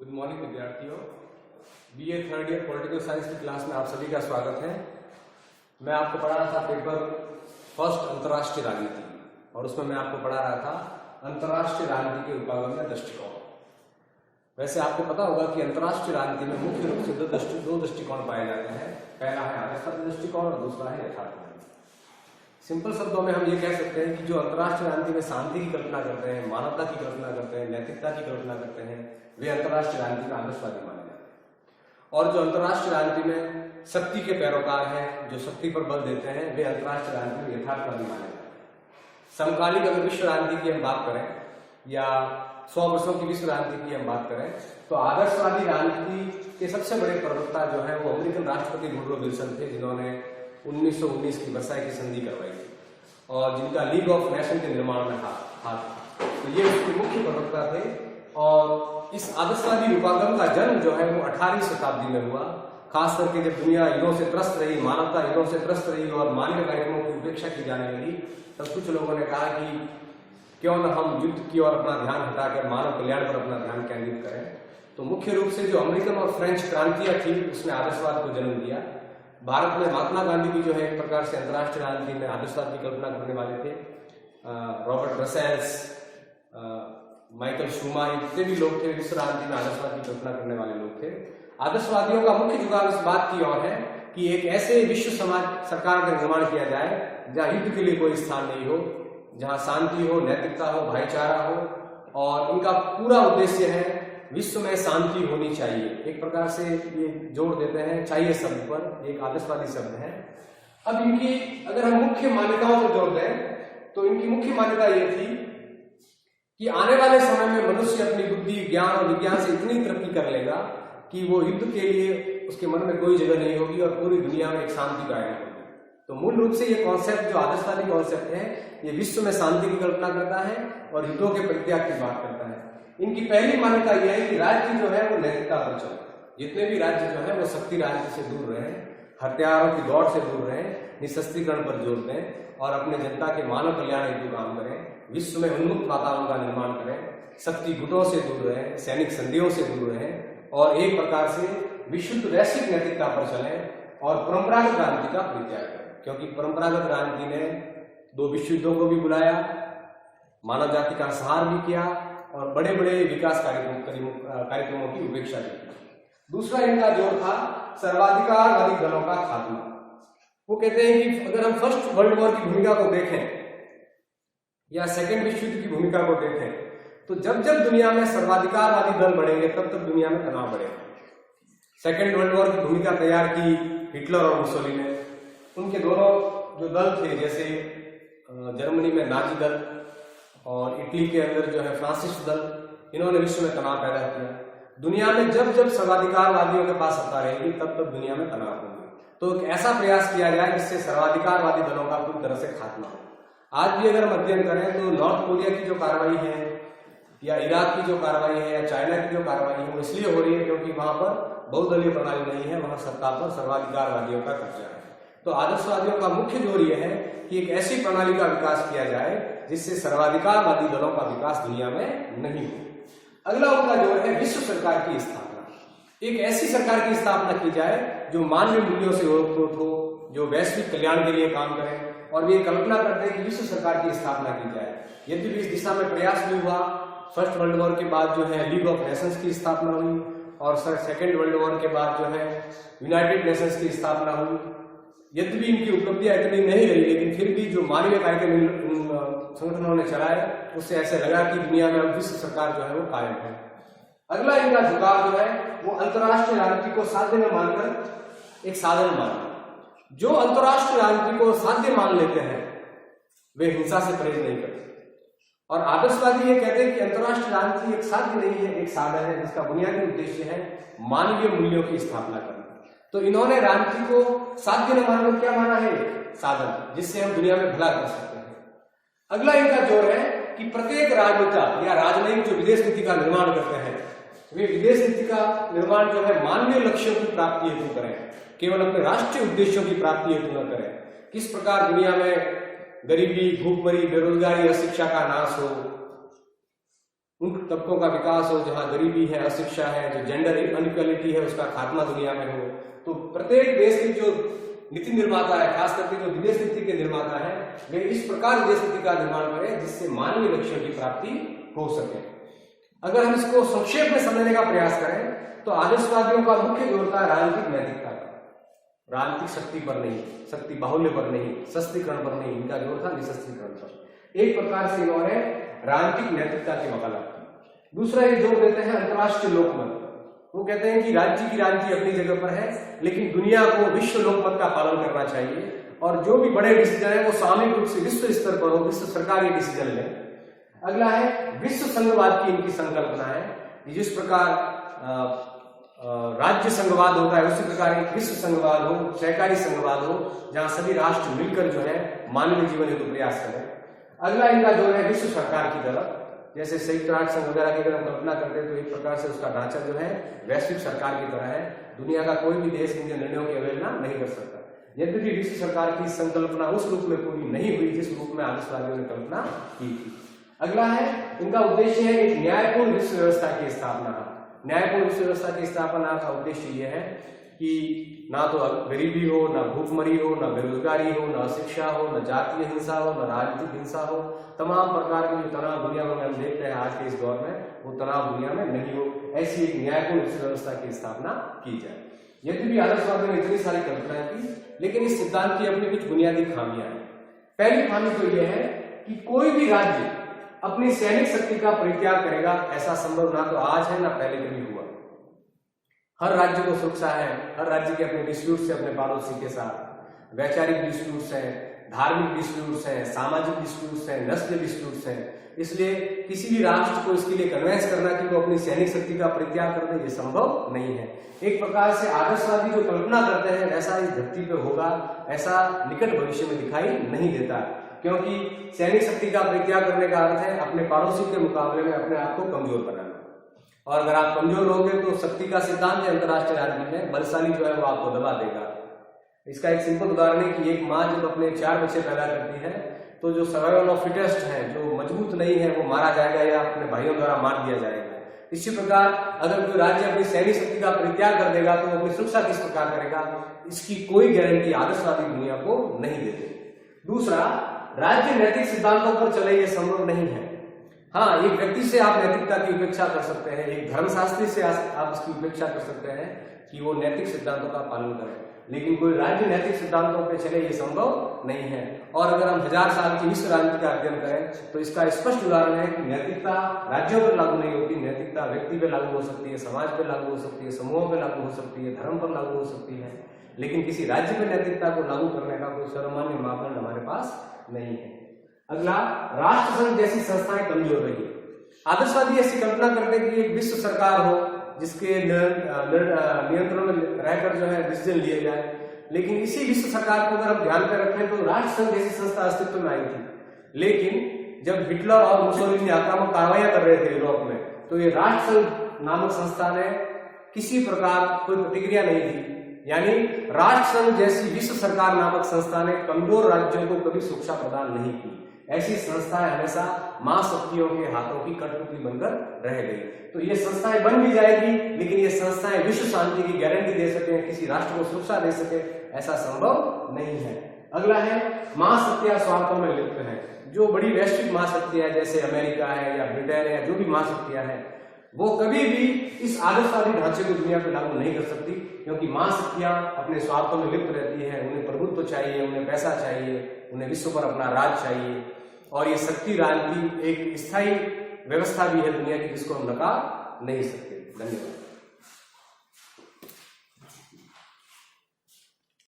Good morning विद्यार्थियों। BA third year political science की class में आप सभी का स्वागत है। मैं आपको पढ़ा रहा था पेपर फर्स्ट अंतर्राष्ट्रीय राजनीति, और उसमें मैं आपको पढ़ा रहा था अंतर्राष्ट्रीय राजनीति के उपागम या दृष्टिकोण। वैसे आपको पता होगा कि अंतर्राष्ट्रीय राजनीति में मुख्य रूप से दो दृष्टिकोण पाए जाते हैं। पहला है आदर्शवादी दृष्टिकोण और दूसरा है यथार्थवादी। सिंपल शब्दों में हम ये कह सकते हैं कि जो अंतर्राष्ट्रीय राजनीति में शांति की कल्पना करते हैं, मानवता की कल्पना करते हैं, नैतिकता की कल्पना करते हैं, वे अंतर्राष्ट्रीय राजनीति में आदर्शवादी माने जाते हैं। और जो अंतर्राष्ट्रीय राजनीति में शक्ति के पैरोकार हैं, जो शक्ति पर बल देते हैं, वे अंतर्राष्ट्रीय राजनीति में यथार्थवादी माने जाते हैं। समकालीन अगर विश्व राजनीति की हम बात करें या 100 वर्षों की विश्व राजनीति की हम बात करें तो आदर्शवादी राजनीति के सबसे बड़े प्रवक्ता जो है वो अमेरिकन राष्ट्रपति वुडरो विल्सन थे, जिन्होंने 1919 की वर्साई की संधि करवाई थी और जिनका लीग ऑफ नेशन के निर्माण में हाथ था। तो ये उसके मुख्य प्रवक्ता थे। और इस आदर्शवादी उपागम का जन्म जो है वो 18वीं शताब्दी में हुआ। खास करके जब दुनिया युद्धों से त्रस्त रही, मानवता युद्धों से त्रस्त रही और मानवीय कार्यक्रमों की उपेक्षा की जाने लगी, तब कुछ लोगों ने कहा कि क्यों न हम युद्ध की ओर अपना ध्यान हटाकर मानव कल्याण पर अपना ध्यान केंद्रित करें। तो मुख्य रूप से जो अमेरिकन और फ्रेंच क्रांतियां थी उसने आदर्शवाद को जन्म दिया। भारत में महात्मा गांधी भी जो है एक प्रकार से अंतर्राष्ट्रीय राजनीति में आदर्शवाद की कल्पना करने वाले थे। रॉबर्ट रसेल्स, माइकल शूमार, जितने भी लोग थे विश्व राजनीति में आदर्शवाद की कल्पना करने वाले लोग थे। आदर्शवादियों का मुख्य झुकाव इस बात की ओर है कि एक ऐसे विश्व समाज सरकार का निर्माण किया जाए जहां युद्ध के लिए कोई स्थान नहीं हो, जहां शांति हो, नैतिकता हो, भाईचारा हो, और इनका पूरा उद्देश्य है विश्व में शांति होनी चाहिए। एक प्रकार से ये जोड़ देते हैं चाहिए शब्द पर, एक आदर्शवादी शब्द है। अब इनकी अगर हम मुख्य मान्यताओं को जोड़ दें तो इनकी मुख्य मान्यता ये थी कि आने वाले समय में मनुष्य अपनी बुद्धि, ज्ञान और विज्ञान से इतनी तरक्की कर लेगा कि वो युद्ध के लिए उसके मन में कोई जगह नहीं होगी और पूरी दुनिया में एक शांति कायम होगी। तो मूल रूप से ये कॉन्सेप्ट जो आदर्शवादी कॉन्सेप्ट है, ये विश्व में शांति की कल्पना करता है और युद्धों के परित्याग की बात करता है। इनकी पहली मान्यता यह है कि राज्य जो है वो नैतिकता पर चले। जितने भी राज्य जो है वो शक्ति राज्य से दूर रहे, हथियारों की दौड़ से दूर रहे, निशस्त्रीकरण पर जोर दें और अपने जनता के मानव कल्याण हेतु काम करें, विश्व में उन्मुक्त वातावरण का निर्माण करें, शक्ति गुटों से दूर रहें, सैनिक संधियों से दूर रहें और एक प्रकार से विशुद्ध वैश्विक नैतिकता पर चलें और परंपरागत राजनीति का परित्याग करें। क्योंकि परंपरागत राजनीति ने 2 विश्व युद्धों को भी बुलाया, मानव जाति का संहार भी किया और बड़े बड़े विकास कार्यक्रमों की उपेक्षा की। दूसरा इनका जोर था सर्वाधिकारवादी दलों का खात्मा। वो कहते हैं कि अगर हम फर्स्ट वर्ल्ड वॉर की भूमिका को देखें या सेकेंड विश्व युद्ध की भूमिका को देखें तो जब जब दुनिया में सर्वाधिकारवादी दल बढ़ेंगे तब तब दुनिया में तनाव बढ़ेगा। सेकेंड वर्ल्ड वॉर की भूमिका तैयार की हिटलर और मुसोलिनी ने। उनके दोनों जो दल थे, जैसे जर्मनी में नाजी दल और इटली के अंदर जो है फ्रांसिस्ट दल, इन्होंने विश्व में तनाव पैदा किया। दुनिया में जब जब सर्वाधिकारवादियों के पास सत्ता रहेगी तब तब दुनिया में तनाव होंगे। तो एक ऐसा प्रयास किया जाए जिससे सर्वाधिकारवादी दलों का पूरी तरह से खात्मा हो। आज भी अगर हम अध्ययन करें तो नॉर्थ कोरिया की जो कार्रवाई है या इराक की जो कार्रवाई है या चाइना की जो कार्रवाई है वो इसलिए हो रही है क्योंकि वहां पर बहुदलीय प्रणाली नहीं है, वहां सत्ता पर सर्वाधिकारवादियों का कब्जा है। तो आदर्शवादियों का मुख्य जोर यह है कि एक ऐसी प्रणाली का विकास किया जाए जिससे सर्वाधिकारवादी दलों का विकास दुनिया में नहीं हो। अगला उनका जोर है विश्व सरकार की स्थापना। एक ऐसी सरकार की स्थापना की जाए जो मानवीय मूल्यों से ओतप्रोत हो, जो वैश्विक कल्याण के लिए काम करे, और वे कल्पना करते हैं कि विश्व सरकार की स्थापना की जाए। यद्यपि इस दिशा में प्रयास भी हुआ। फर्स्ट वर्ल्ड वॉर के बाद जो है लीग ऑफ नेशंस की स्थापना हुई और सेकेंड वर्ल्ड वॉर के बाद जो है यूनाइटेड नेशंस की स्थापना हुई। यद्यपि इनकी उपलब्धियां इतनी नहीं रही, लेकिन फिर भी जो मानवीय कार्यक्रम संगठनों ने चलाए उससे ऐसे लगा कि दुनिया में अब विश्व सरकार जो है वो कायम है। अगला इनका झुकाव जो है वो अंतर्राष्ट्रीय राजनीति को साध्य में मानकर एक साधन मानना। जो अंतर्राष्ट्रीय राजनीति को साध्य मान लेते हैं वे हिंसा से परहेज नहीं करते। और आदर्शवादी ये कहते हैं कि अंतर्राष्ट्रीय राजनीति एक साध्य नहीं है, एक साधन है जिसका बुनियादी उद्देश्य है मानवीय मूल्यों की स्थापना करना। तो इन्होंने राजनीति को साध्य न मानकर क्या माना है? साधन, जिससे हम दुनिया में भला कर सकते हैं। अगला इनका जोर है कि प्रत्येक राजनेता या राजनयिक जो विदेश नीति का निर्माण करते हैं वे विदेश नीति का निर्माण जो है मानवीय लक्ष्यों की प्राप्ति हेतु करें, केवल अपने राष्ट्रीय उद्देश्यों की प्राप्ति हेतु न करें। किस प्रकार दुनिया में गरीबी, भूखमरी, बेरोजगारी, अशिक्षा का नाश हो, उन तबकों का विकास हो जहां गरीबी है, अशिक्षा है, जो जेंडर अनइक्वालिटी है उसका खात्मा दुनिया में हो। तो प्रत्येक देश के जो नीति निर्माता है, खास करके जो विदेश नीति के निर्माता है, वे इस प्रकार विदेश नीति का निर्माण करें जिससे मानवीय लक्ष्यों की प्राप्ति हो सके। अगर हम इसको संक्षेप में समझने का प्रयास करें तो आदर्शवादियों का मुख्य जोर था राजनीतिक नैतिकता का, राजनीतिक शक्ति पर नहीं, शक्ति बाहुल्य पर नहीं, सशक्तिकरण पर नहीं, इनका जोर था निःशस्त्रीकरण पर। एक प्रकार से इन्होंने राजनीतिक नैतिकता की वकालत की। दूसरा ये जोर देते हैं अंतर्राष्ट्रीय लोकमत। वो कहते हैं कि राज्य की राजनीति अपनी जगह पर है, लेकिन दुनिया को विश्व लोकमत का पालन करना चाहिए और जो भी बड़े डिसीजन है वो सामूहिक रूप से विश्व स्तर पर हो, विश्व सरकार ये डिसीजन ले। अगला है विश्व संघवाद की इनकी संकल्पना है। जिस प्रकार राज्य संघवाद होता है उसी प्रकार एक विश्व संघवाद हो, सहकारी संघवाद हो, जहां सभी राष्ट्र मिलकर जो है मानवीय जीवन हेतु प्रयास करें। अगला इनका जो है विश्व सरकार की तरफ, जैसे संयुक्त राष्ट्र संघ वगैरह की अगर हम कल्पना करते हैं तो एक प्रकार से उसका ढांचा जो है वैश्विक सरकार की तरह है। दुनिया का कोई भी देश इनके निर्णयों की अवहेलना नहीं कर सकता। यद्यपि विश्व सरकार की संकल्पना उस रूप में पूरी नहीं हुई जिस रूप में आदर्शवादियों ने कल्पना की थी। अगला है इनका उद्देश्य है एक न्यायपूर्ण विश्व व्यवस्था की स्थापना। न्यायपूर्ण विश्व व्यवस्था की स्थापना का उद्देश्य यह है कि ना तो गरीबी हो, ना भूखमरी हो, ना बेरोजगारी हो, ना अशिक्षा हो, ना जातीय हिंसा हो, ना राजनीतिक हिंसा हो। तमाम प्रकार के जो तनाव दुनिया में हम देखते हैं आज के इस दौर में, वो तनाव दुनिया में नहीं हो, ऐसी एक न्यायपूर्ण विश्व व्यवस्था की स्थापना की जाए। यद्यपि आदर्शवादियों ने इतनी सारी कल्पनाएं की, लेकिन इस सिद्धांत की अपनी कुछ बुनियादी खामियां हैं। पहली खामी तो यह है कि कोई भी राज्य अपनी सैनिक शक्ति का परित्याग करेगा, ऐसा संभव ना तो आज है ना पहले कभी हुआ। हर राज्य को सुरक्षा है, हर राज्य के अपने डिस्प्यूट्स है अपने पड़ोसी के साथ, वैचारिक डिस्प्यूट्स हैं, धार्मिक डिस्प्यूट्स हैं, सामाजिक डिस्प्यूट्स हैं, नस्लीय डिस्प्यूट्स हैं। इसलिए किसी भी राष्ट्र को इसके लिए कन्वेंस करना कि वो अपनी सैनिक शक्ति का परित्याग कर दे, ये संभव नहीं है। एक प्रकार से आदर्शवादी जो कल्पना करते हैं वैसा इस धरती पे होगा, ऐसा निकट भविष्य में दिखाई नहीं देता, क्योंकि सैनिक शक्ति का परित्याग करने का अर्थ है अपने पड़ोसी के मुकाबले में अपने आप को कमजोर बनाना। और अगर आप कमजोर होंगे तो शक्ति का सिद्धांत है अंतर्राष्ट्रीय राजनीति में, बलशाली जो है वो आपको दबा देगा। इसका एक सिंपल उदाहरण है कि एक माँ जब अपने 4 बच्चे पैदा करती है तो जो सर्वाइवल ऑफ फिटेस्ट है, जो मजबूत नहीं है, वो मारा जाएगा या अपने भाइयों द्वारा मार दिया जाएगा। इसी प्रकार अगर कोई राज्य अपनी सैनिक शक्ति का परित्याग कर देगा तो वो अपनी सुरक्षा किस प्रकार करेगा, इसकी कोई गारंटी आदर्शवादी दुनिया को नहीं देते। दूसरा, राज्य नैतिक सिद्धांतों पर चले ये संभव नहीं है। हाँ, एक व्यक्ति से आप नैतिकता की उपेक्षा कर सकते हैं, एक धर्मशास्त्री से आप इसकी उपेक्षा कर सकते हैं कि वो नैतिक सिद्धांतों का पालन करें, लेकिन कोई राज्य नैतिक सिद्धांतों पर चले ये संभव नहीं है। और अगर हम 1000 साल की विश्व राजनीति का अध्ययन करें तो इसका स्पष्ट उदाहरण है कि नैतिकता राज्यों पर लागू नहीं होती, नैतिकता व्यक्ति पे लागू हो सकती है, समाज पे लागू हो सकती है, समूहों पे लागू हो सकती है, धर्म पर लागू हो सकती है, लेकिन किसी राज्य पे नैतिकता को लागू करने का कोई सर्वमान्य मापदंड हमारे पास नहीं है। अगला, राष्ट्रसंघ जैसी संस्थाएं कमजोर रही। आदर्शवादी ऐसी कल्पना करते कि एक विश्व सरकार हो जिसके नियंत्रण में रहकर जो है डिसीजन लिए जाए, लेकिन इसी विश्व सरकार को अगर हम ध्यान में रखें तो राष्ट्रसंघ जैसी संस्था अस्तित्व में आई थी। लेकिन जब हिटलर और मुसोलिनी आक्रामक कार्रवाइयां कर रहे थे यूरोप में, तो ये राष्ट्रसंघ नामक संस्था ने किसी प्रकार कोई प्रतिक्रिया नहीं दी। यानी राष्ट्रसंघ जैसी विश्व सरकार नामक संस्था ने कमजोर राज्यों को कभी सुरक्षा प्रदान नहीं की। ऐसी संस्थाएं हमेशा महाशक्तियों के हाथों की कठपुतली बनकर रह गई। तो ये संस्थाएं बन भी जाएगी, लेकिन ये संस्थाएं विश्व शांति की गारंटी दे सके, किसी राष्ट्र को सुरक्षा दे सके, ऐसा संभव नहीं है। अगला है, महाशक्तियां स्वार्थों में लिप्त हैं। जो बड़ी वैश्विक महाशक्तियां जैसे अमेरिका है या ब्रिटेन है, जो भी महाशक्तियां हैं, वो कभी भी इस आदर्शवादी ढांचे को दुनिया पर लागू नहीं कर सकती, क्योंकि महाशक्तियां अपने स्वार्थों में लिप्त रहती है। उन्हें प्रभुत्व चाहिए, उन्हें पैसा चाहिए, उन्हें विश्व पर अपना राज चाहिए, और ये शक्ति राजनीति एक स्थायी व्यवस्था भी है दुनिया की, जिसको हम नकार नहीं सकते। धन्यवाद।